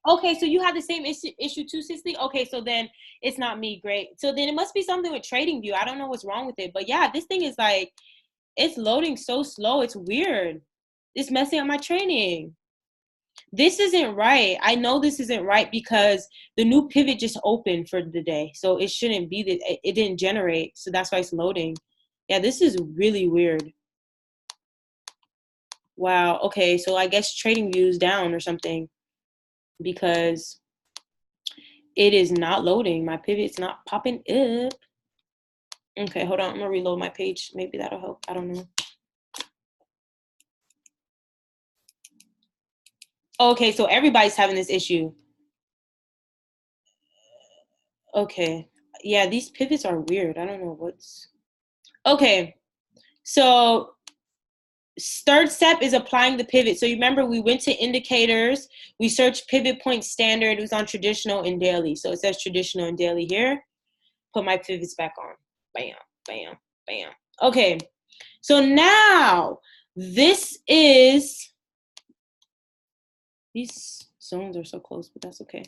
Okay, so you have the same issue too, Cicely? Okay, so then it's not me. Great. So then it must be something with TradingView. I don't know what's wrong with it. But yeah, this thing is like, it's loading so slow. It's weird. It's messing up my training. This isn't right. I know this isn't right because the new pivot just opened for the day. So it shouldn't be that it didn't generate. So that's why it's loading. Yeah, this is really weird. Wow. Okay, so I guess TradingView is down or something because it is not loading. My pivot's not popping up. Okay, hold on. I'm gonna reload my page. Maybe that'll help. I don't know. Okay, so everybody's having this issue. Okay. Yeah, these pivots are weird. I don't know what's... Okay. So third step is applying the pivot. So you remember we went to indicators. We searched pivot point standard. It was on traditional and daily. So it says traditional and daily here. Put my pivots back on. Bam, bam, bam. Okay. So now this is... These zones are so close, but that's okay.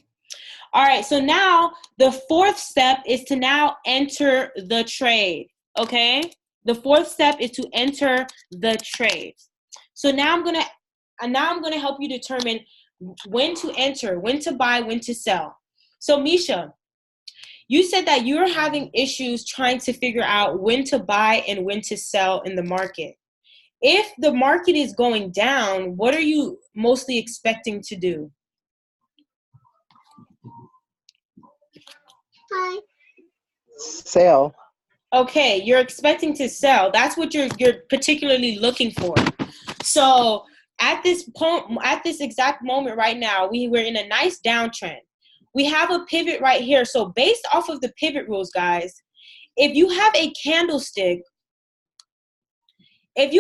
All right, so now the fourth step is to now enter the trade, okay? The fourth step is to enter the trade. So now I'm gonna help you determine when to enter, when to buy, when to sell. So Misha, you said that you're having issues trying to figure out when to buy and when to sell in the market. If the market is going down, what are you mostly expecting to do? Hi. Sell. Okay, you're expecting to sell. That's what you're particularly looking for. So at this point, at this exact moment right now, we're in a nice downtrend. We have a pivot right here. So based off of the pivot rules, guys, if you have a candlestick, this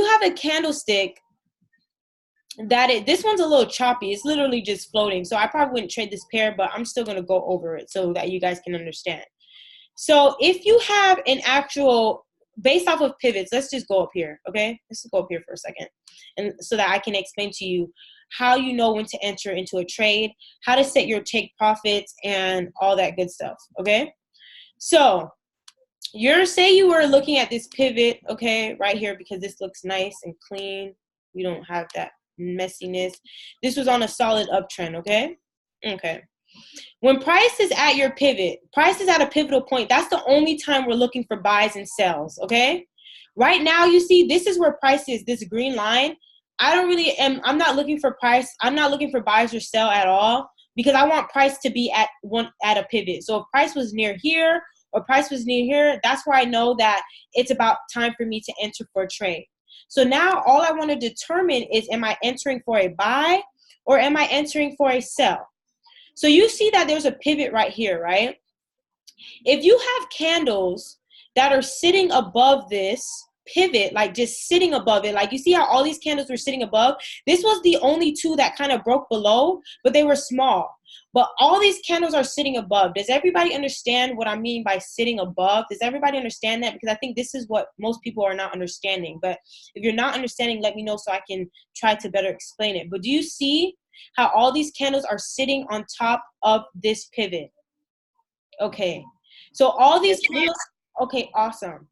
one's a little choppy. It's literally just floating. So I probably wouldn't trade this pair, but I'm still going to go over it so that you guys can understand. So if you have an actual, based off of pivots, let's just go up here, okay? Let's go up here for a second. And so that I can explain to you how you know when to enter into a trade, how to set your take profits, and all that good stuff, okay? So say you were looking at this pivot, okay, right here, because this looks nice and clean. We don't have that messiness. This was on a solid uptrend, okay? Okay. When price is at your pivot, price is at a pivotal point, that's the only time we're looking for buys and sells, okay? Right now, you see, this is where price is, this green line. I'm not looking for price. I'm not looking for buys or sell at all because I want price to be at a pivot. So if price was near here or price was near here, that's where I know that it's about time for me to enter for a trade. So now all I want to determine is, am I entering for a buy or am I entering for a sell? So you see that there's a pivot right here, right? If you have candles that are sitting above this pivot, like just sitting above it, like you see how all these candles were sitting above? This was the only two that kind of broke below, but they were small. But all these candles are sitting above. Does everybody understand what I mean by sitting above? Does everybody understand that? Because I think this is what most people are not understanding. But if you're not understanding, let me know so I can try to better explain it. But do you see how all these candles are sitting on top of this pivot? Okay. So all these candles, okay, awesome.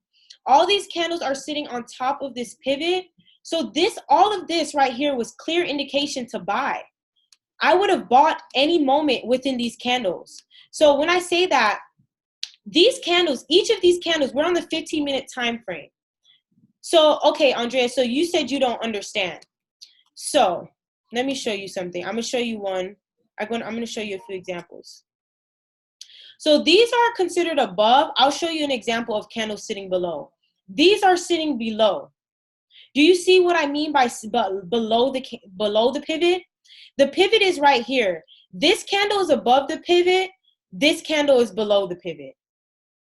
All these candles are sitting on top of this pivot. So all of this right here was clear indication to buy. I would have bought any moment within these candles. So when I say that, these candles, each of these candles, we're on the 15-minute time frame. So, okay, Andrea, so you said you don't understand. So let me show you something. I'm going to show you one. I'm going to show you a few examples. So these are considered above. I'll show you an example of candles sitting below. These are sitting below. Do you see what I mean by below the pivot? The pivot is right here. This candle is above the pivot. This candle is below the pivot.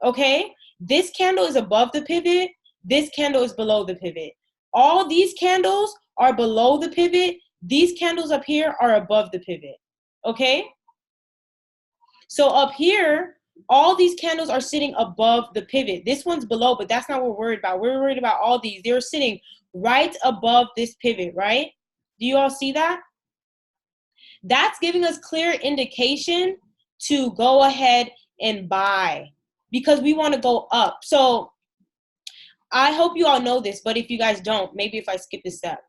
Okay? This candle is above the pivot. This candle is below the pivot. All these candles are below the pivot. These candles up here are above the pivot. Okay? So up here, all these candles are sitting above the pivot. This one's below, but that's not what we're worried about. We're worried about all these. They're sitting right above this pivot, right? Do you all see that? That's giving us clear indication to go ahead and buy because we want to go up. So I hope you all know this, but if you guys don't, maybe if I skip this step.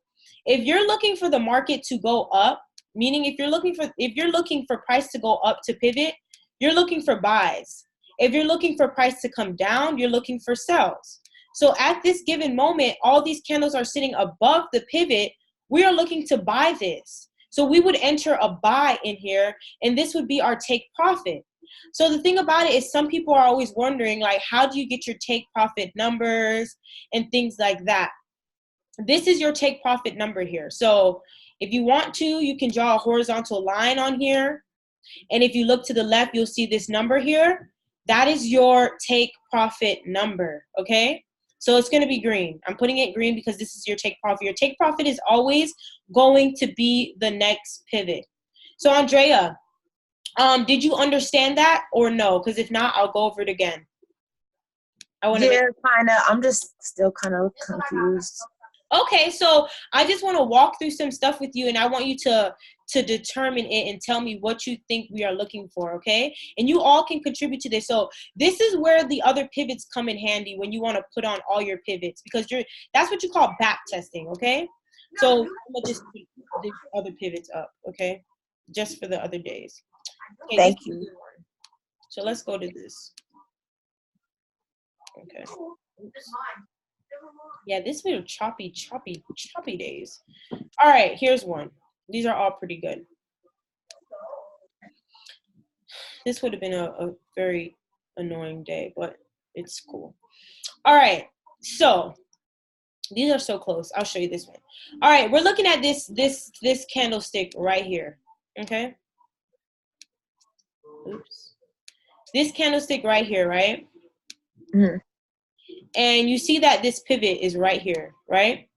If you're looking for the market to go up, meaning if you're looking for price to go up to pivot, you're looking for buys. If you're looking for price to come down, you're looking for sells. So at this given moment, all these candles are sitting above the pivot. We are looking to buy this. So we would enter a buy in here, and this would be our take profit. So the thing about it is some people are always wondering, like, how do you get your take profit numbers and things like that? This is your take profit number here. So if you want to, you can draw a horizontal line on here. And if you look to the left, you'll see this number here. That is your take profit number, okay? So it's going to be green. I'm putting it green because this is your take profit. Your take profit is always going to be the next pivot. So Andrea, did you understand that or no? Because if not, I'll go over it again. Kind of. I'm just still kind of confused. Okay, so I just want to walk through some stuff with you, and I want you to determine it and tell me what you think we are looking for, okay? And you all can contribute to this. So this is where the other pivots come in handy when you want to put on all your pivots, because that's what you call back testing, okay? So I'm going to just put the other pivots up, okay? Just for the other days. Okay, Thank you. So let's go to this. Okay. Oops. Yeah, this little choppy days. All right, here's one. These are all pretty good. This would have been a very annoying day, but it's cool. All right, so these are so close. I'll show you this one. All right, we're looking at this candlestick right here. Okay. Oops. This candlestick right here, right? Mm-hmm. And you see that this pivot is right here, right?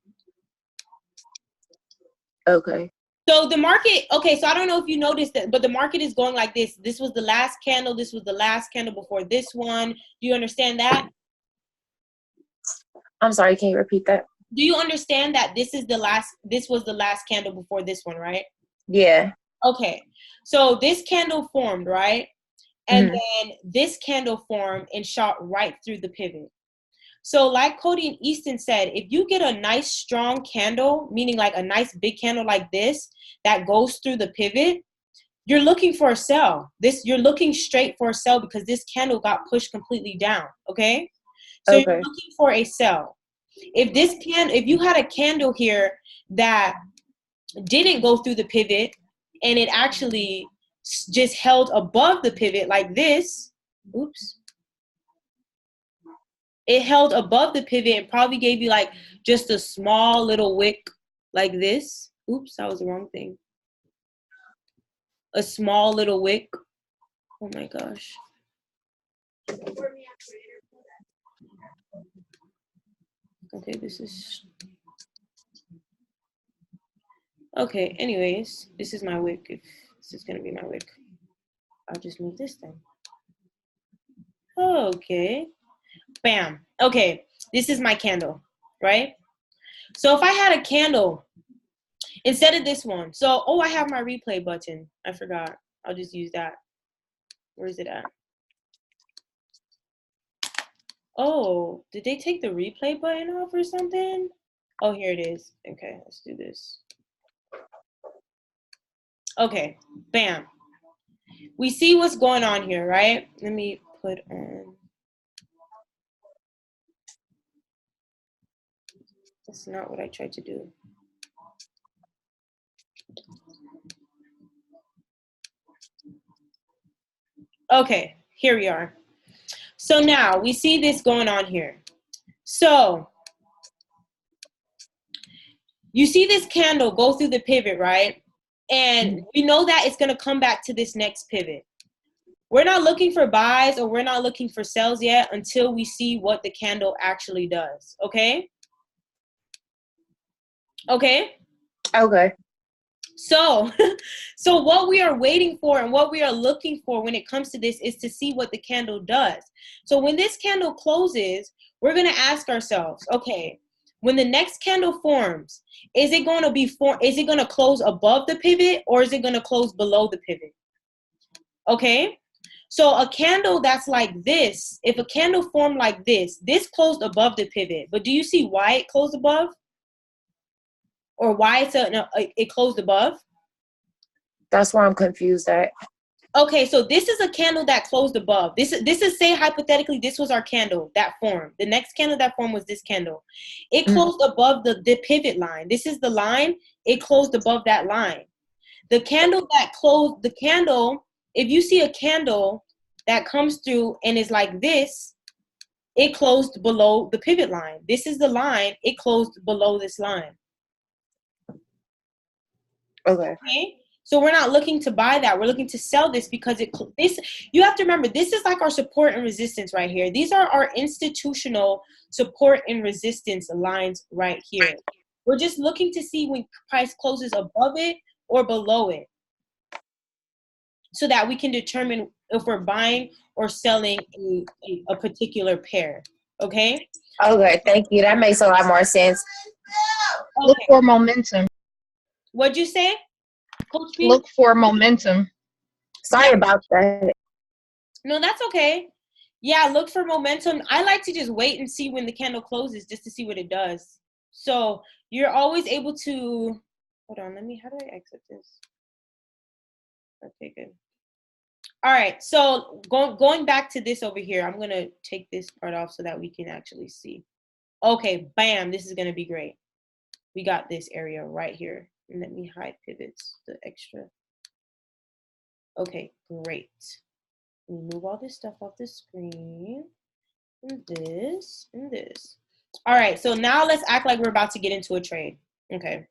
Okay. So the market, okay, so I don't know if you noticed that, but the market is going like this. This was the last candle. This was the last candle before this one. Do you understand that? I'm sorry, can you repeat that? Do you understand that this was the last candle before this one, right? Yeah. Okay. So this candle formed, right? And then this candle formed and shot right through the pivot. So like Cody and Easton said, if you get a nice strong candle, meaning like a nice big candle like this that goes through the pivot, you're looking for a sell. You're looking straight for a sell because this candle got pushed completely down, okay? So You're looking for a sell. If you had a candle here that didn't go through the pivot and it actually just held above the pivot like this, oops. It held above the pivot and probably gave you like just a small little wick like this. Oops, that was the wrong thing. A small little wick. Oh my gosh. Okay, this is... Okay, anyways, this is my wick. If this is going to be my wick, I'll just move this then. Okay. Bam. Okay, this is my candle, right? So if I had a candle instead of this one, I have my replay button. I forgot. I'll just use that. Where is it at? Oh, did they take the replay button off or something? Oh, here it is. Okay, let's do this. Okay, bam. We see what's going on here, right? Let me put on... That's not what I tried to do. Okay, here we are. So now we see this going on here. So you see this candle go through the pivot, right? And we know that it's going to come back to this next pivot. We're not looking for buys or we're not looking for sells yet until we see what the candle actually does. Okay? Okay? Okay. So what we are waiting for and what we are looking for when it comes to this is to see what the candle does. So when this candle closes, we're going to ask ourselves, okay, when the next candle forms, is it going to close above the pivot, or is it going to close below the pivot? Okay? So a candle that's like this, if a candle formed like this closed above the pivot. But do you see why it closed above? Or why it closed above? That's where I'm confused at. Okay, so this is a candle that closed above. This is say hypothetically this was our candle that formed. The next candle that formed was this candle. It closed above the pivot line. This is the line. It closed above that line. The candle, if you see a candle that comes through and is like this, it closed below the pivot line. This is the line. It closed below this line. Okay. So we're not looking to buy that. We're looking to sell this because you have to remember, this is like our support and resistance right here. These are our institutional support and resistance lines right here. We're just looking to see when price closes above it or below it, so that we can determine if we're buying or selling a particular pair. Okay? Okay, thank you. That makes a lot more sense. Okay. Look for momentum. What'd you say, Coach P? Look for momentum. Sorry about that. No, that's okay. Yeah, look for momentum. I like to just wait and see when the candle closes just to see what it does. So you're always able to, hold on, how do I exit this? Okay, good. All right, so going back to this over here, I'm going to take this part off so that we can actually see. Okay, bam, this is going to be great. We got this area right here. And let me hide pivots, the extra. Okay, great. Let me move all this stuff off the screen. And this, and this. All right, so now let's act like we're about to get into a trade. Okay.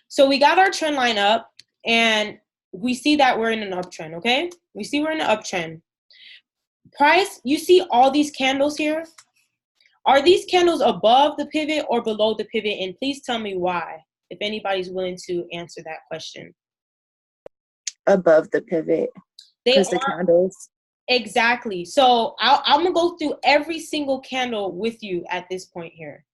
So we got our trend line up, and we see that we're in an uptrend, okay? We see we're in an uptrend. Price, you see all these candles here? Are these candles above the pivot or below the pivot? And please tell me why, if anybody's willing to answer that question. Above the pivot. Because the candles. Exactly. So I'm going to go through every single candle with you at this point here.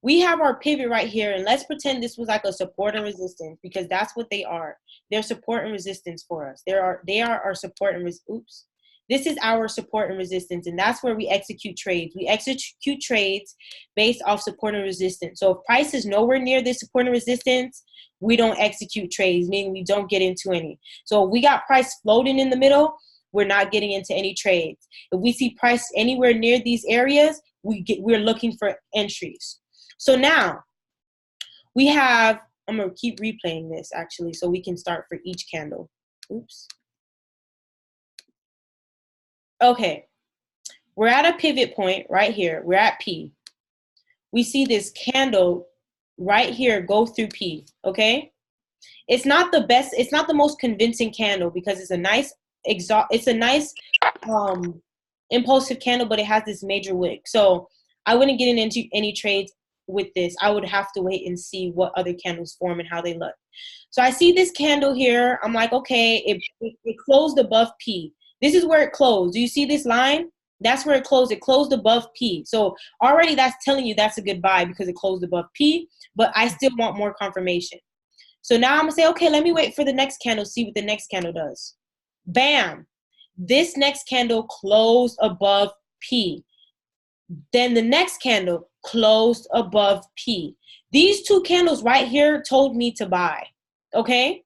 We have our pivot right here, and let's pretend this was like a support and resistance, because that's what they are. They're support and resistance for us. They are our support and oops. This is our support and resistance, and that's where we execute trades. We execute trades based off support and resistance. So if price is nowhere near this support and resistance, we don't execute trades, meaning we don't get into any. So if we got price floating in the middle, we're not getting into any trades. If we see price anywhere near these areas, we're looking for entries. So now we have, I'm going to keep replaying this actually so we can start for each candle. Oops. Okay, we're at a pivot point right here. We're at P. We see this candle right here go through P, okay? It's not the best, it's not the most convincing candle because it's a nice impulsive candle, but it has this major wick. So I wouldn't get into any trades with this. I would have to wait and see what other candles form and how they look. So I see this candle here. I'm like, okay, it closed above P. This is where it closed. Do you see this line? That's where it closed. It closed above P. So already that's telling you that's a good buy because it closed above P, but I still want more confirmation. So now I'm going to say, okay, let me wait for the next candle, see what the next candle does. Bam. This next candle closed above P. Then the next candle closed above P. These two candles right here told me to buy, okay?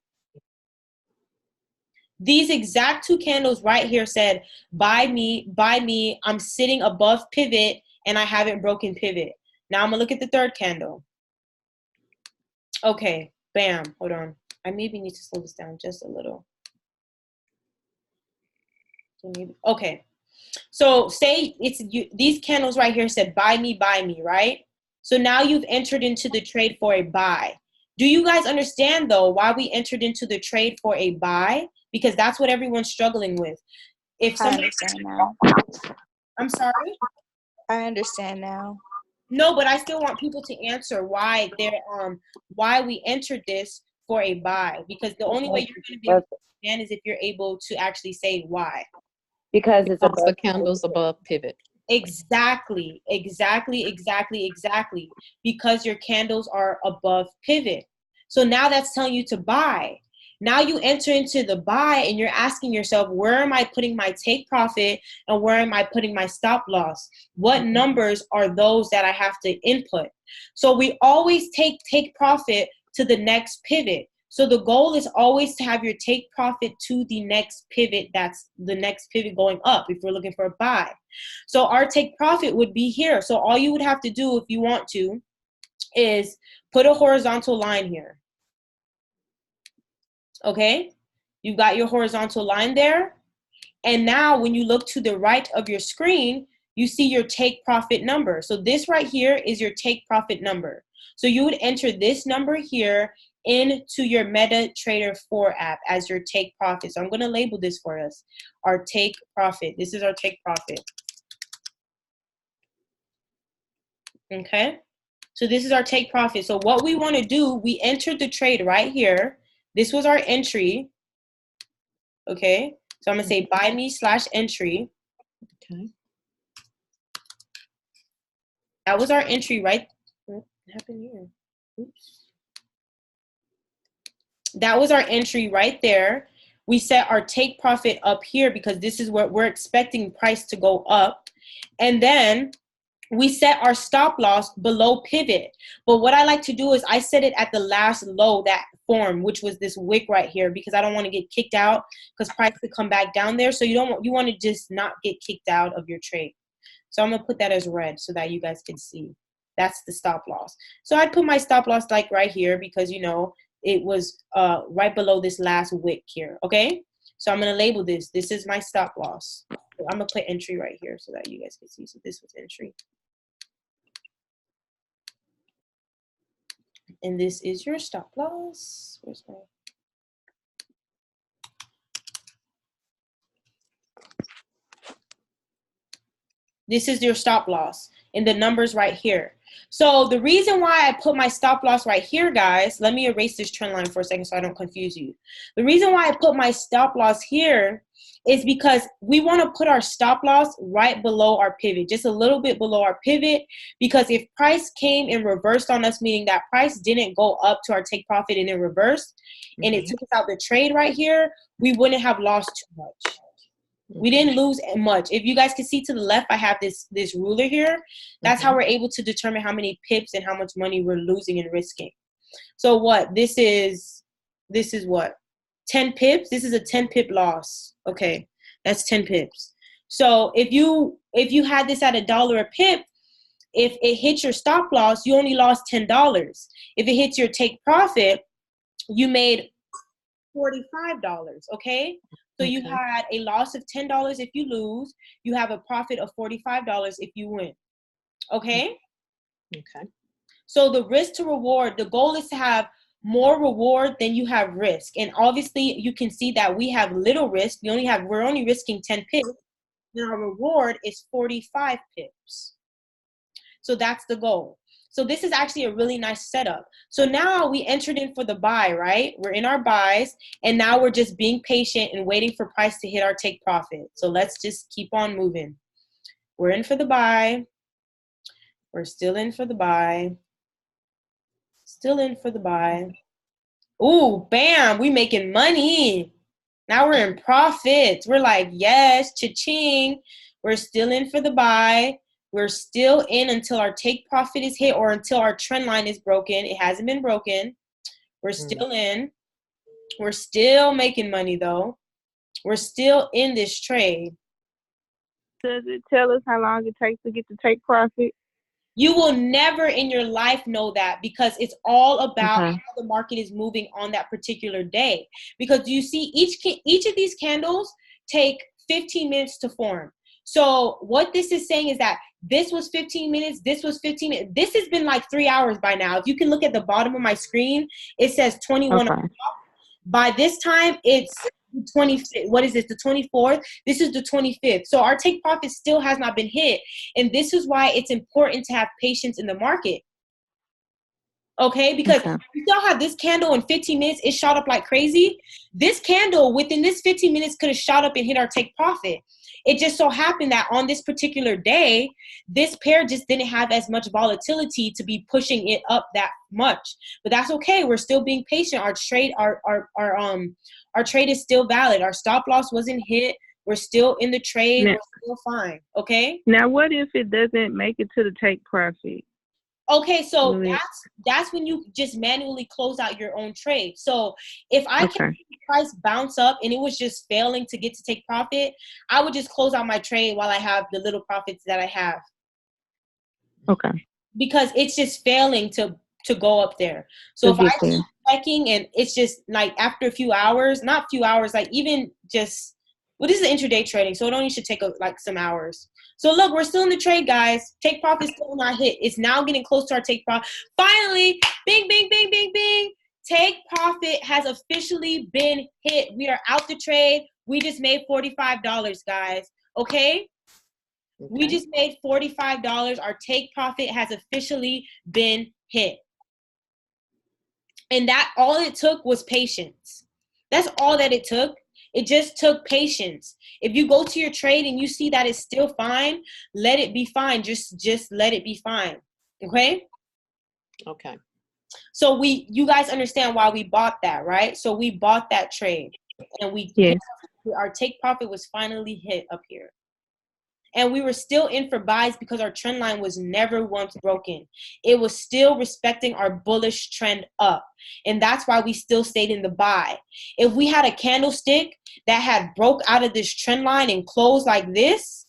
These exact two candles right here said, buy me, I'm sitting above pivot, and I haven't broken pivot. Now I'm going to look at the third candle. Okay, bam, hold on. I maybe need to slow this down just a little. Okay, so say these candles right here said, buy me, right? So now you've entered into the trade for a buy. Do you guys understand, though, why we entered into the trade for a buy? Because that's what everyone's struggling with. If somebody, I understand now. I'm sorry? I understand now. No, but I still want people to answer why we entered this for a buy. Because the only way you're going to be able to understand is if you're able to actually say why. Because it's above the candles above pivot. Exactly. Because your candles are above pivot. So now that's telling you to buy. Now you enter into the buy and you're asking yourself, where am I putting my take profit and where am I putting my stop loss? What numbers are those that I have to input? So we always take profit to the next pivot. So the goal is always to have your take profit to the next pivot. That's the next pivot going up if we're looking for a buy. So our take profit would be here. So all you would have to do if you want to is put a horizontal line here. Okay? You've got your horizontal line there. And now when you look to the right of your screen, you see your take profit number. So this right here is your take profit number. So you would enter this number here into your MetaTrader 4 app as your take profit. So I'm going to label this for us. Our take profit. This is our take profit. Okay? So this is our take profit. So what we want to do, we entered the trade right here. This was our entry. Okay? So I'm going to say buy me / entry. Okay. That was our entry, right? What happened here? Oops. That was our entry right there. We set our take profit up here because this is what we're expecting price to go up. And then we set our stop loss below pivot. But what I like to do is I set it at the last low that form, which was this wick right here, because I don't want to get kicked out because price could come back down there. So you want to just not get kicked out of your trade. So I'm going to put that as red so that you guys can see. That's the stop loss. So I'd put my stop loss like right here because, you know, it was right below this last wick here. Okay. So I'm going to label this. This is my stop loss. So I'm going to put entry right here so that you guys can see. So this was entry. And this is your stop loss. Where's my... This is your stop loss and the numbers right here. So the reason why I put my stop loss right here, guys, let me erase this trend line for a second so I don't confuse you. The reason why I put my stop loss here is because we want to put our stop loss right below our pivot, just a little bit below our pivot, because if price came and reversed on us, meaning that price didn't go up to our take profit and it reversed, and it took us out the trade right here, we wouldn't have lost too much. We didn't lose much. If you guys can see to the left, I have this ruler here. That's how we're able to determine how many pips and how much money we're losing and risking. So what? This is what? 10 pips. This is a 10 pip loss. Okay, that's 10 pips. So if you had this at $1 a pip, if it hits your stop loss, you only lost $10. If it hits your take profit, you made $45. Okay. So you had a loss of $10 if you lose. You have a profit of $45 if you win. Okay? Okay. So the risk to reward, the goal is to have more reward than you have risk. And obviously you can see that we have little risk. We're only risking 10 pips. And our reward is 45 pips. So that's the goal. So this is actually a really nice setup. So now we entered in for the buy, right? We're in our buys, and now we're just being patient and waiting for price to hit our take profit. So let's just keep on moving. We're in for the buy. We're still in for the buy. Still in for the buy. Ooh, bam, we making money. Now we're in profit. We're like, yes, cha-ching. We're still in for the buy. We're still in until our take profit is hit or until our trend line is broken. It hasn't been broken. We're still in. We're still making money, though. We're still in this trade. Does it tell us how long it takes to get to take profit? You will never in your life know that because it's all about how the market is moving on that particular day. Because you see, each of these candles take 15 minutes to form. So what this is saying is that this was 15 minutes, this was 15 minutes. This has been like 3 hours by now. If you can look at the bottom of my screen, it says 21 o'clock. By this time, it's 25th. What is this? The 24th? This is the 25th. So our take profit still has not been hit. And this is why it's important to have patience in the market. Okay, because Okay. you saw how this candle in 15 minutes, it shot up like crazy. This candle within this 15 minutes could have shot up and hit our take profit. It just so happened that on this particular day, this pair just didn't have as much volatility to be pushing it up that much. But that's okay. We're still being patient. Our trade, our trade is still valid. Our stop loss wasn't hit. We're still in the trade. Now, We're still fine. Okay. now, what if it doesn't make it to the take profit? Okay, so Will it- that's when you just manually close out your own trade. So if I Okay. can see the price bounce up and it was just failing to get to take profit, I would just close out my trade while I have the little profits that I have, Okay. because it's just failing to go up there. So if To I get there. keep checking and it's just like after a few hours, not few hours, like even just, well, this is intraday trading, so it only should take like some hours. So look, we're still in the trade, guys. Take profit still not hit. It's now getting close to our take profit. Finally, bing, bing, bing, bing, bing. Take profit has officially been hit. We are out the trade. We just made $45, guys. Okay? We Okay. just made $45. Our take profit has officially been hit. And that all it took was patience. That's all that it took. It just took patience. If you go to your trade and you see that it's still fine, let it be fine. Just let it be fine. Okay? Okay. So you guys understand why we bought that, right? So we bought that trade and Yes. our take profit was finally hit up here. And we were still in for buys because our trend line was never once broken. It was still respecting our bullish trend up. And that's why we still stayed in the buy. If we had a candlestick that had broke out of this trend line and closed like this,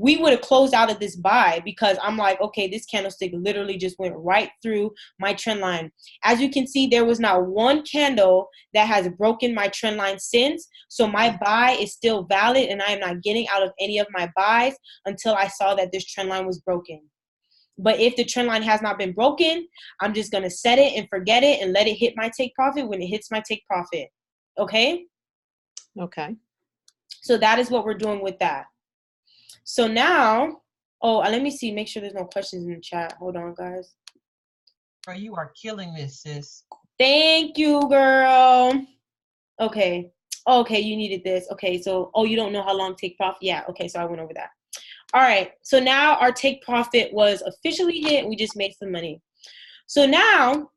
we would have closed out of this buy, because I'm like, okay, this candlestick literally just went right through my trend line. As you can see, there was not one candle that has broken my trend line since. So my buy is still valid, and I am not getting out of any of my buys until I saw that this trend line was broken. But if the trend line has not been broken, I'm just going to set it and forget it and let it hit my take profit when it hits my take profit. Okay? Okay. So that is what we're doing with that. So now, let me see, make sure there's no questions in the chat. Hold on, guys. Girl, you are killing this, sis. Thank you, girl. Okay. Okay, you needed this. Okay, so, you don't know how long take profit? Yeah, okay, so I went over that. All right, so now our take profit was officially hit. We just made some money. So now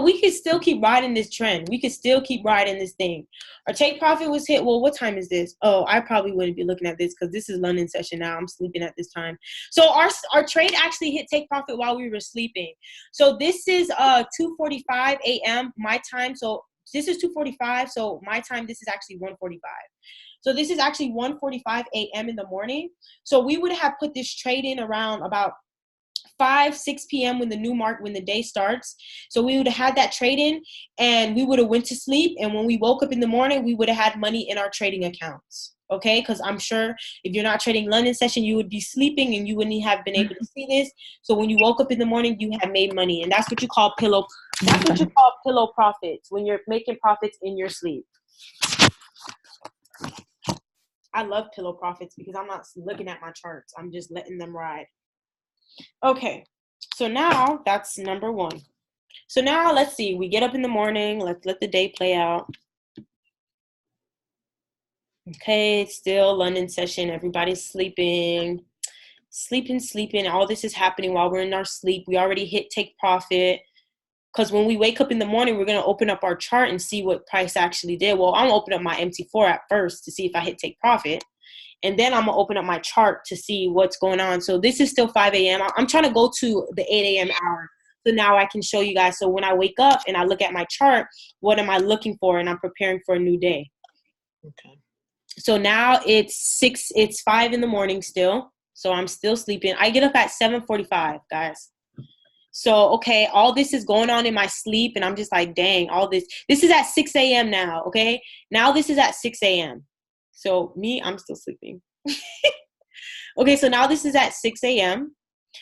we can still keep riding this trend. We can still keep riding this thing. Our take profit was hit. Well, what time is this? Oh, I probably wouldn't be looking at this because this is London session now. I'm sleeping at this time. So our trade actually hit take profit while we were sleeping. So this is 2:45 a.m. my time. So this is 2:45. So my time, this is actually 1:45. So this is actually 1:45 a.m. in the morning. So we would have put this trade in around about 5-6 p.m. when the day starts. So we would have had that trade in, and we would have went to sleep, and when we woke up in the morning, we would have had money in our trading accounts. Okay, because I'm sure if you're not trading London session, you would be sleeping and you wouldn't have been able to see this. So when you woke up in the morning, you have made money, and that's what you call pillow profits, when you're making profits in your sleep. I love pillow profits because I'm not looking at my charts. I'm just letting them ride. Okay, so now that's number one. So now let's see. We get up in the morning. Let's let the day play out. Okay, it's still London session. Everybody's sleeping. All this is happening while we're in our sleep. We already hit take profit. Because when we wake up in the morning, we're going to open up our chart and see what price actually did. Well, I'm going to open up my MT4 at first to see if I hit take profit. And then I'm going to open up my chart to see what's going on. So this is still 5 a.m. I'm trying to go to the 8 a.m. hour. So now I can show you guys. So when I wake up and I look at my chart, what am I looking for? And I'm preparing for a new day. Okay. So now it's 5 in the morning still. So I'm still sleeping. I get up at 7:45, guys. So, okay, all this is going on in my sleep, and I'm just like, dang, all this is at 6 a.m. now, okay? Now this is at 6 a.m. So me, I'm still sleeping. Okay, so now this is at 6 a.m.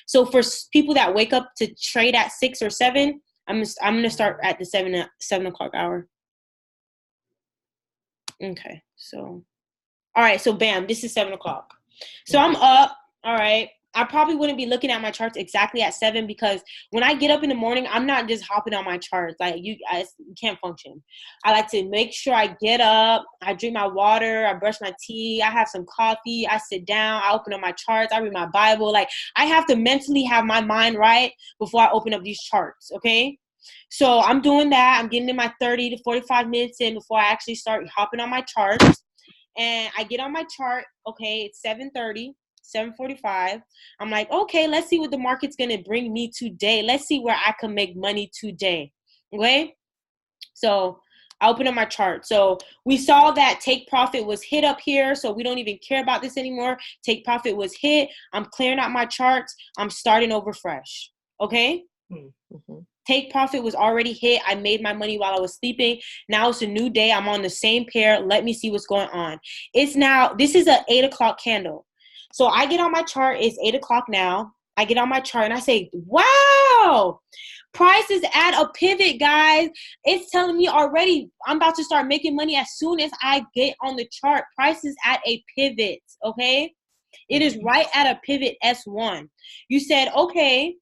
So for people that wake up to trade at 6 or 7, I'm going to start at the 7 o'clock hour. Okay, so, all right, so bam, this is 7 o'clock. So I'm up, all right. I probably wouldn't be looking at my charts exactly at 7 because when I get up in the morning, I'm not just hopping on my charts. Like you can't function. I like to make sure I get up, I drink my water, I brush my teeth, I have some coffee, I sit down, I open up my charts, I read my Bible. Like I have to mentally have my mind right before I open up these charts, okay? So I'm doing that. I'm getting in my 30 to 45 minutes in before I actually start hopping on my charts. And I get on my chart, okay, it's 7:30. 7:45. I'm like, okay, let's see what the market's going to bring me today. Let's see where I can make money today. Okay? So I open up my chart. So we saw that take profit was hit up here. So we don't even care about this anymore. Take profit was hit. I'm clearing out my charts. I'm starting over fresh. Okay? Mm-hmm. Take profit was already hit. I made my money while I was sleeping. Now it's a new day. I'm on the same pair. Let me see what's going on. It's now, this is an 8 o'clock candle. So I get on my chart. It's 8 o'clock now. I get on my chart and I say, wow, price is at a pivot, guys. It's telling me already I'm about to start making money as soon as I get on the chart. Price is at a pivot, okay? It is right at a pivot S1. You said, okay,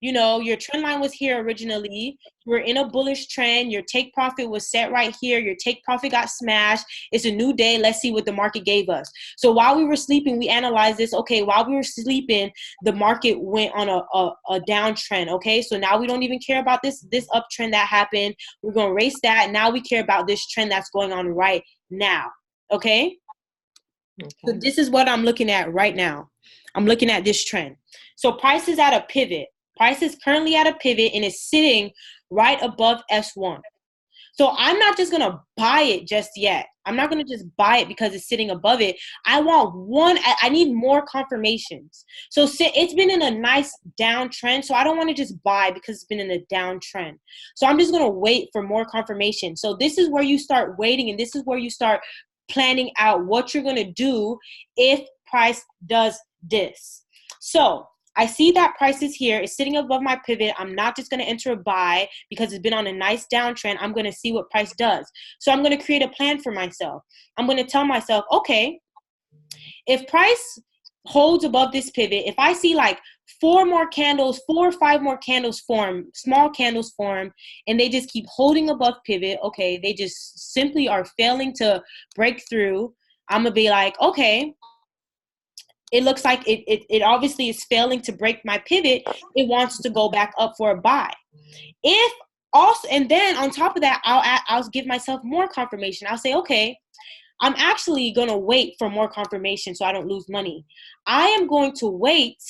you know, your trend line was here originally. We're in a bullish trend. Your take profit was set right here. Your take profit got smashed. It's a new day. Let's see what the market gave us. So while we were sleeping, we analyzed this. Okay, while we were sleeping, the market went on a downtrend. Okay, so now we don't even care about this uptrend that happened. We're going to erase that. Now we care about this trend that's going on right now. Okay? So this is what I'm looking at right now. I'm looking at this trend. So price is at a pivot. Price is currently at a pivot and is sitting right above S1. So I'm not just going to buy it just yet. I'm not going to just buy it because it's sitting above it. I need more confirmations. So it's been in a nice downtrend. So I don't want to just buy because it's been in a downtrend. So I'm just going to wait for more confirmation. So this is where you start waiting, and this is where you start planning out what you're going to do if price does this. So I see that price is here. It's sitting above my pivot. I'm not just going to enter a buy because it's been on a nice downtrend. I'm going to see what price does. So I'm going to create a plan for myself. I'm going to tell myself, okay, if price holds above this pivot, if I see like 4 or 5 more candles form, small candles form, and they just keep holding above pivot, okay, they just simply are failing to break through, I'm going to be like, okay, it looks like it obviously is failing to break my pivot. It wants to go back up for a buy. If also, and then on top of that, I'll give myself more confirmation. I'll say, okay, I'm actually going to wait for more confirmation so I don't lose money. I am going to wait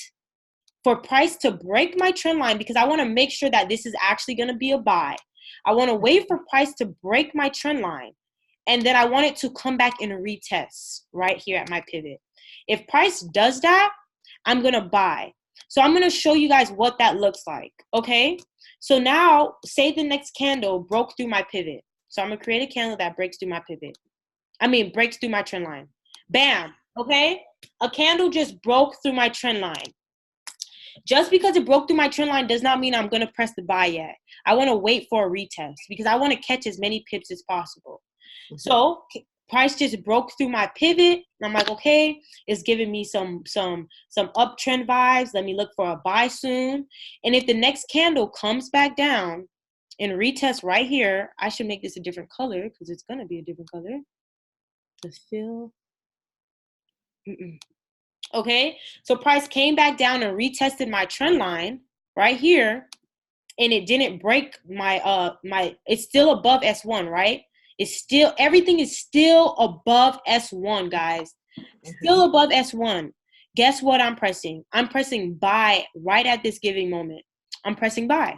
for price to break my trend line because I want to make sure that this is actually going to be a buy. I want to wait for price to break my trend line. And then I want it to come back and retest right here at my pivot. If price does that, I'm going to buy. So I'm going to show you guys what that looks like, okay? So now, say the next candle broke through my pivot. So I'm going to create a candle that breaks through my pivot. Breaks through my trend line. Bam, okay? A candle just broke through my trend line. Just because it broke through my trend line does not mean I'm going to press the buy yet. I want to wait for a retest because I want to catch as many pips as possible. So price just broke through my pivot. And I'm like, okay, it's giving me some uptrend vibes. Let me look for a buy soon. And if the next candle comes back down and retests right here, I should make this a different color because it's going to be a different color. The fill. Okay, so price came back down and retested my trend line right here, and it didn't break my it's still above S1, right? It's still, everything is still above S1, guys. Still above S1. Guess what I'm pressing? I'm pressing buy right at this giving moment. I'm pressing buy.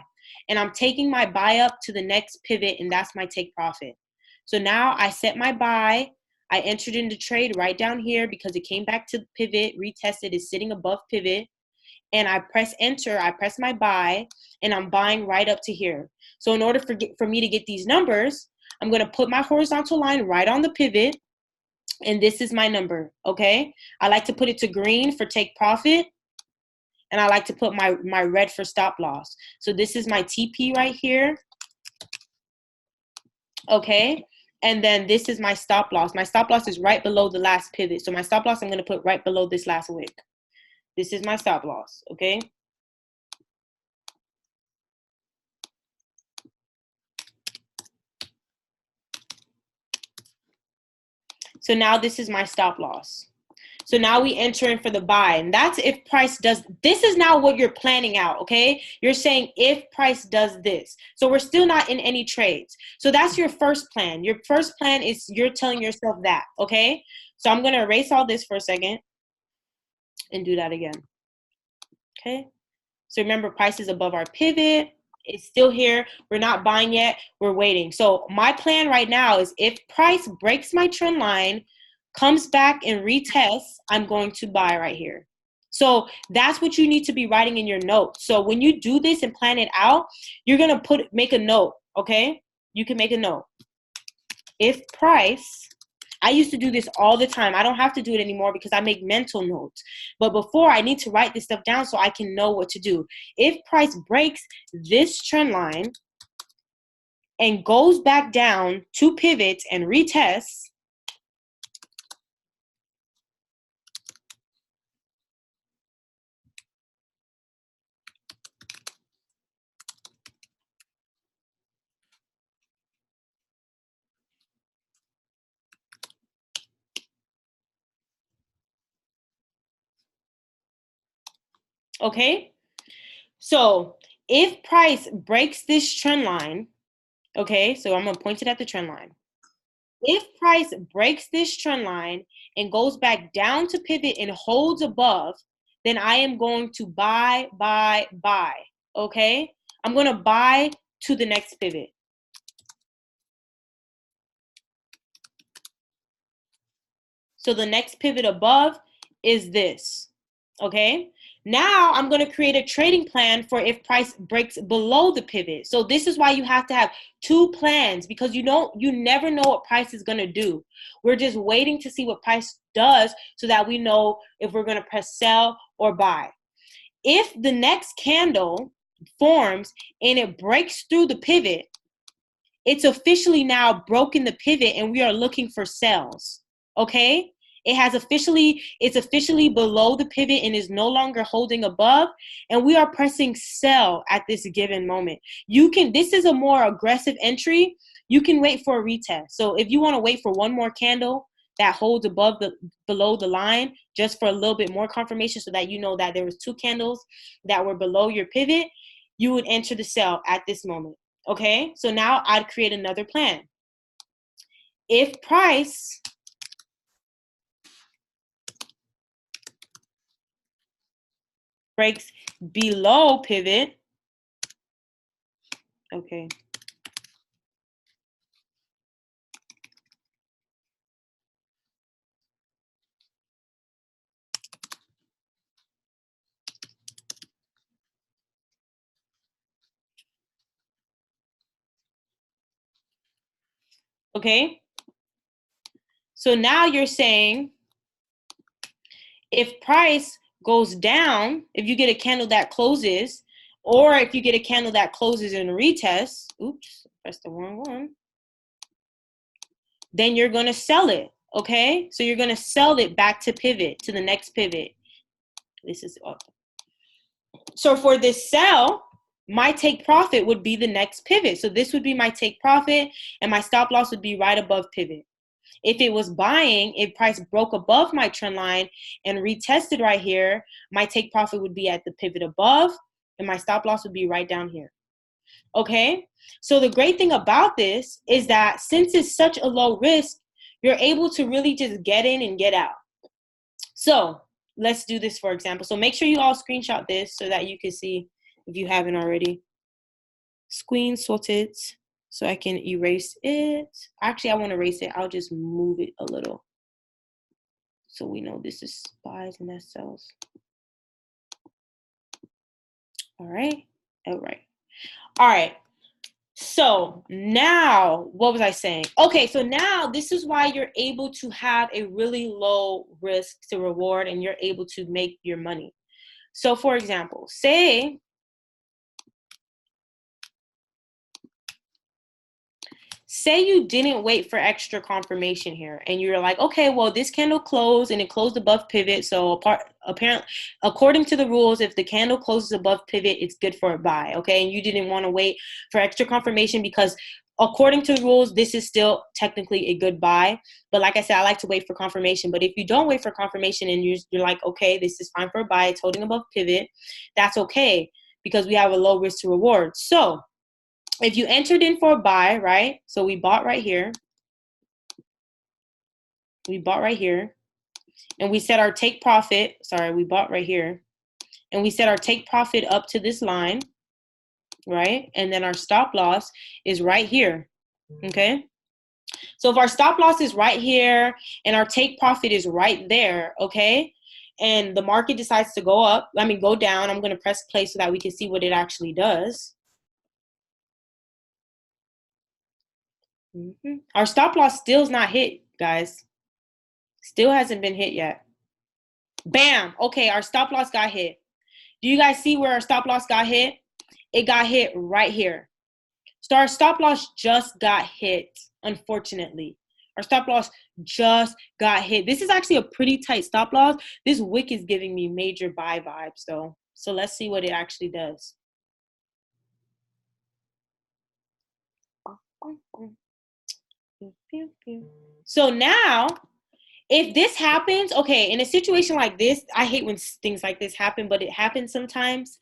And I'm taking my buy up to the next pivot, and that's my take profit. So now I set my buy. I entered into trade right down here because it came back to the pivot, retested, is sitting above pivot. And I press enter, I press my buy, and I'm buying right up to here. So in order for me to get these numbers, I'm going to put my horizontal line right on the pivot, and this is my number, okay? I like to put it to green for take profit, and I like to put my red for stop loss. So this is my TP right here, okay? And then this is my stop loss. My stop loss is right below the last pivot. So my stop loss I'm going to put right below this last wick. This is my stop loss, okay? So now this is my stop loss. So now we enter in for the buy, and that's if price does, this is now what you're planning out, okay? You're saying if price does this. So we're still not in any trades. So that's your first plan. Your first plan is you're telling yourself that, okay? So I'm gonna erase all this for a second and do that again, okay? So remember, price is above our pivot. It's still here. We're not buying yet. We're waiting. So my plan right now is if price breaks my trend line, comes back and retests, I'm going to buy right here. So that's what you need to be writing in your notes. So when you do this and plan it out, you're going to make a note, okay? You can make a note. If price, I used to do this all the time. I don't have to do it anymore because I make mental notes. But before, I need to write this stuff down so I can know what to do. If price breaks this trend line and goes back down to pivots and retests, okay? So if price breaks this trend line, okay, so I'm going to point it at the trend line. If price breaks this trend line and goes back down to pivot and holds above, then I am going to buy, okay? I'm going to buy to the next pivot. So the next pivot above is this, okay? Now I'm going to create a trading plan for if price breaks below the pivot. So this is why you have to have two plans, because you never know what price is going to do. We're just waiting to see what price does so that we know if we're going to press sell or buy. If the next candle forms and it breaks through the pivot, it's officially now broken the pivot and we are looking for sells, okay? It's officially below the pivot and is no longer holding above, and we are pressing sell at this given moment. This is a more aggressive entry. You can wait for a retest. So if you want to wait for one more candle that holds below the line, just for a little bit more confirmation so that you know that there was two candles that were below your pivot, you would enter the sell at this moment. Okay, so now I'd create another plan. If price breaks below pivot, okay. Okay, so now you're saying if price goes down, if you get a candle that closes, or if you get a candle that closes and retests, oops, press the wrong one, then you're going to sell it, okay? So you're going to sell it back to pivot, to the next pivot. This is, so for this sell, my take profit would be the next pivot. So this would be my take profit, and my stop loss would be right above pivot. If it was buying, if price broke above my trend line and retested right here, my take profit would be at the pivot above, and my stop loss would be right down here. Okay? So the great thing about this is that since it's such a low risk, you're able to really just get in and get out. So let's do this for example. So make sure you all screenshot this so that you can see if you haven't already. Screenshot it so I can erase it. Actually, I want to erase it. I'll just move it a little so we know this is buys and that's sells. All right. So now, what was I saying? Okay, so now this is why you're able to have a really low risk to reward and you're able to make your money. So for example, say you didn't wait for extra confirmation here and you're like, okay, well, this candle closed and it closed above pivot. So apparently, according to the rules, if the candle closes above pivot, it's good for a buy. Okay. And you didn't want to wait for extra confirmation because according to the rules, this is still technically a good buy. But like I said, I like to wait for confirmation. But if you don't wait for confirmation and you're like, okay, this is fine for a buy, it's holding above pivot, that's okay because we have a low risk to reward. So if you entered in for a buy, right? So we bought right here. We bought right here. And we set our take profit. Sorry, we bought right here. And we set our take profit up to this line, right? And then our stop loss is right here, okay? So if our stop loss is right here and our take profit is right there, okay? And the market decides to go up, go down. I'm going to press play so that we can see what it actually does. Our stop loss still is not hit, guys. Still hasn't been hit yet. Bam. Okay, our stop loss got hit. Do you guys see where our stop loss got hit? It got hit right here. So our stop loss just got hit, unfortunately. Our stop loss just got hit. This is actually a pretty tight stop loss. This wick is giving me major buy vibes, though. So let's see what it actually does. So now, if this happens, okay, in a situation like this, I hate when things like this happen, but it happens sometimes.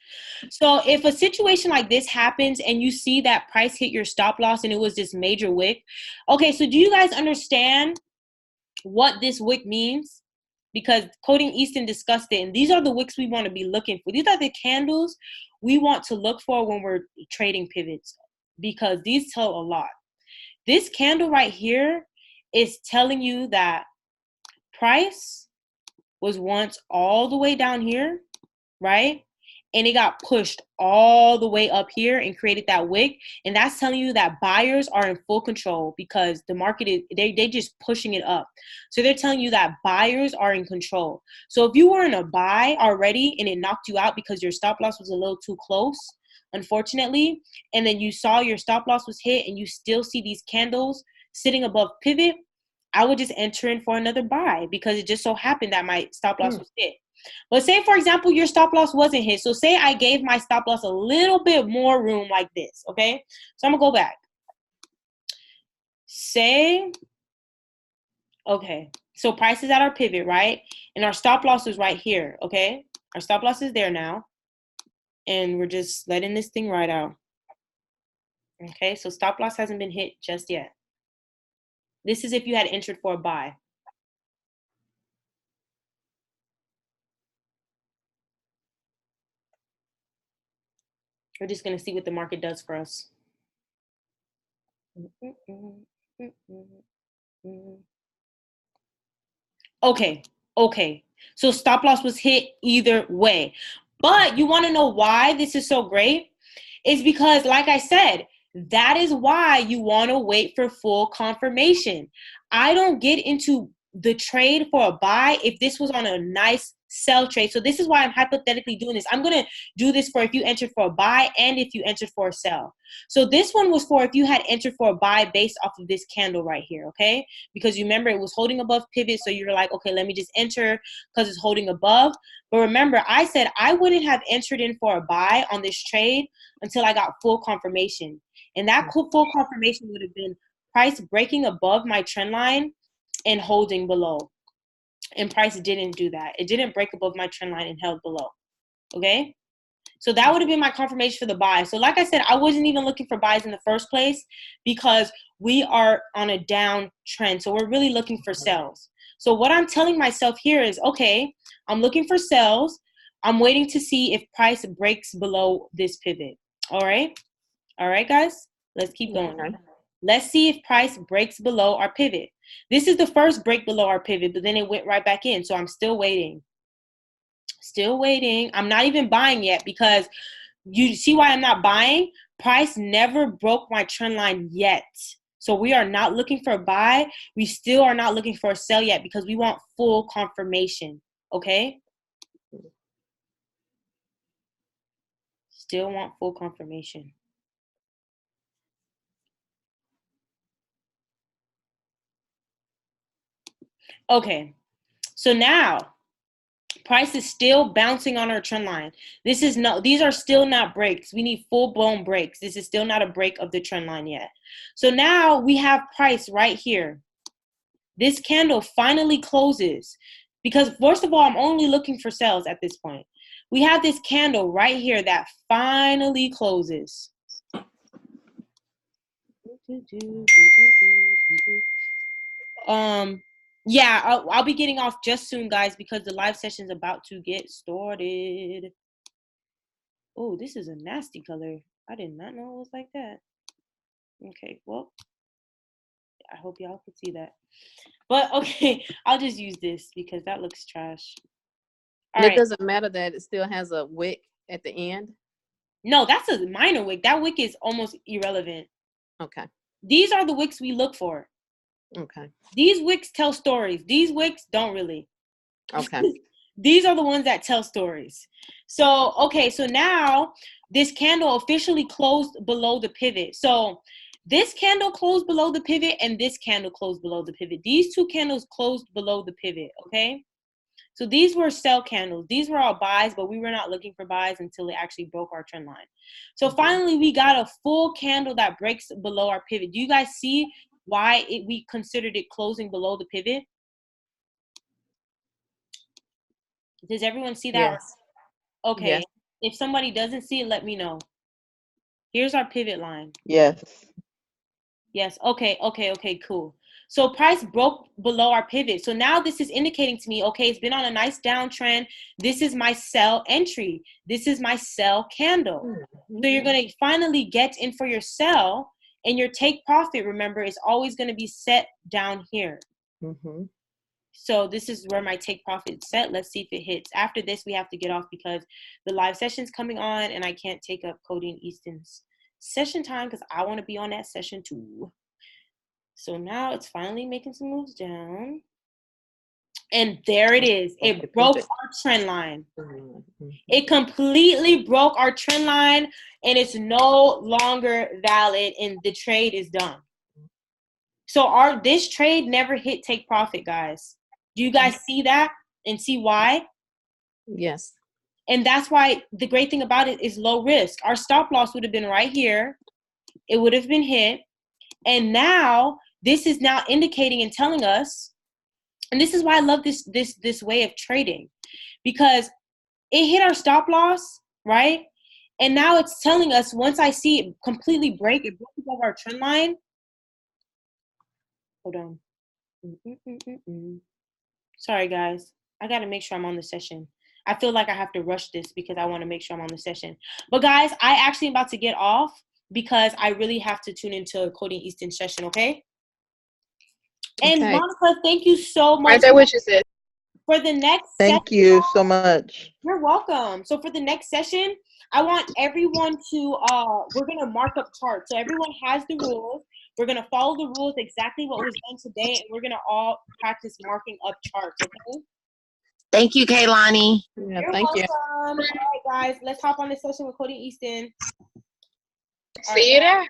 So if a situation like this happens and you see that price hit your stop loss and it was this major wick, okay, so do you guys understand what this wick means? Because Coding Easton discussed it, and these are the wicks we want to be looking for. These are the candles we want to look for when we're trading pivots because these tell a lot. This candle right here is telling you that price was once all the way down here, right? And it got pushed all the way up here and created that wick. And that's telling you that buyers are in full control because the market is, they just pushing it up. So they're telling you that buyers are in control. So if you were in a buy already and it knocked you out because your stop loss was a little too close, unfortunately, and then you saw your stop loss was hit and you still see these candles sitting above pivot, I would just enter in for another buy because it just so happened that my stop loss was hit. But say, for example, your stop loss wasn't hit. So say I gave my stop loss a little bit more room like this, okay? So I'm going to go back. Say, okay, so price is at our pivot, right? And our stop loss is right here, okay? Our stop loss is there now. And we're just letting this thing ride out. Okay, so stop loss hasn't been hit just yet. This is if you had entered for a buy. We're just going to see what the market does for us. Okay. So stop loss was hit either way. But you want to know why this is so great? It's because, like I said, that is why you want to wait for full confirmation. I don't get into the trade for a buy if this was on a nice sell trade. So this is why I'm hypothetically doing this. I'm going to do this for if you entered for a buy and if you entered for a sell. So this one was for if you had entered for a buy based off of this candle right here, okay? Because you remember it was holding above pivot, so you're like, okay, let me just enter because it's holding above. But remember, I said I wouldn't have entered in for a buy on this trade until I got full confirmation. And that full confirmation would have been price breaking above my trend line and holding below. And price didn't do that. It didn't break above my trend line and held below. Okay? So that would have been my confirmation for the buy. So like I said, I wasn't even looking for buys in the first place because we are on a down trend. So we're really looking for sells. So what I'm telling myself here is, okay, I'm looking for sells. I'm waiting to see if price breaks below this pivot. All right? All right, guys? Let's keep going. Okay. Let's see if price breaks below our pivot. This is the first break below our pivot, but then it went right back in. So I'm still waiting. Still waiting. I'm not even buying yet because you see why I'm not buying? Price never broke my trend line yet. So we are not looking for a buy. We still are not looking for a sell yet because we want full confirmation. Okay? Still want full confirmation. Okay. So now price is still bouncing on our trend line. These are still not breaks. We need full-blown breaks. This is still not a break of the trend line yet. So now we have price right here. This candle finally closes because first of all, I'm only looking for sales at this point. We have this candle right here that finally closes. Yeah, I'll be getting off just soon, guys, because the live session's about to get started. Oh, this is a nasty color. I did not know it was like that. Okay, well, I hope y'all could see that. But okay, I'll just use this because that looks trash. And it doesn't matter that it still has a wick at the end? No, that's a minor wick. That wick is almost irrelevant. Okay. These are the wicks we look for. Okay. These wicks tell stories. These wicks don't really. Okay. These are the ones that tell stories. So, okay, so now this candle officially closed below the pivot. So this candle closed below the pivot and this candle closed below the pivot. These two candles closed below the pivot, okay? So these were sell candles. These were all buys, but we were not looking for buys until it actually broke our trend line. So finally, we got a full candle that breaks below our pivot. Do you guys see why we considered it closing below the pivot? Does everyone see that? Yes. Okay. Yes. If somebody doesn't see it, let me know. Here's our pivot line. Yes. Yes. Okay. Cool. So price broke below our pivot. So now this is indicating to me, okay, it's been on a nice downtrend. This is my sell entry. This is my sell candle. So you're going to finally get in for your sell, and your take profit, remember, is always going to be set down here. Mm-hmm. So this is where my take profit is set. Let's see if it hits. After this, we have to get off because the live session's coming on and I can't take up Cody and Easton's session time because I want to be on that session too. So now it's finally making some moves down. And there it is. It broke our trend line. It completely broke our trend line and it's no longer valid and the trade is done. So this trade never hit take profit, guys. Do you guys see that and see why? Yes. And that's why the great thing about it is low risk. Our stop loss would have been right here. It would have been hit. And now this is now indicating and telling us, and this is why I love this way of trading, because it hit our stop loss, right? And now it's telling us once I see it completely break, it broke above our trend line. Hold on. Sorry, guys. I got to make sure I'm on the session. I feel like I have to rush this because I want to make sure I'm on the session. But, guys, I actually am about to get off because I really have to tune into Cody and Easton's session, okay? And, Monica, thank you so much. Right there with you, sis. For the next Thank you so much. You're welcome. So for the next session, I want everyone to, we're going to mark up charts. So everyone has the rules. We're going to follow the rules exactly what was done today, and we're going to all practice marking up charts, okay? Thank you, Kaylani. Yeah, You're thank you. welcome. All right, guys, let's hop on this session with Cody Easton. See you there.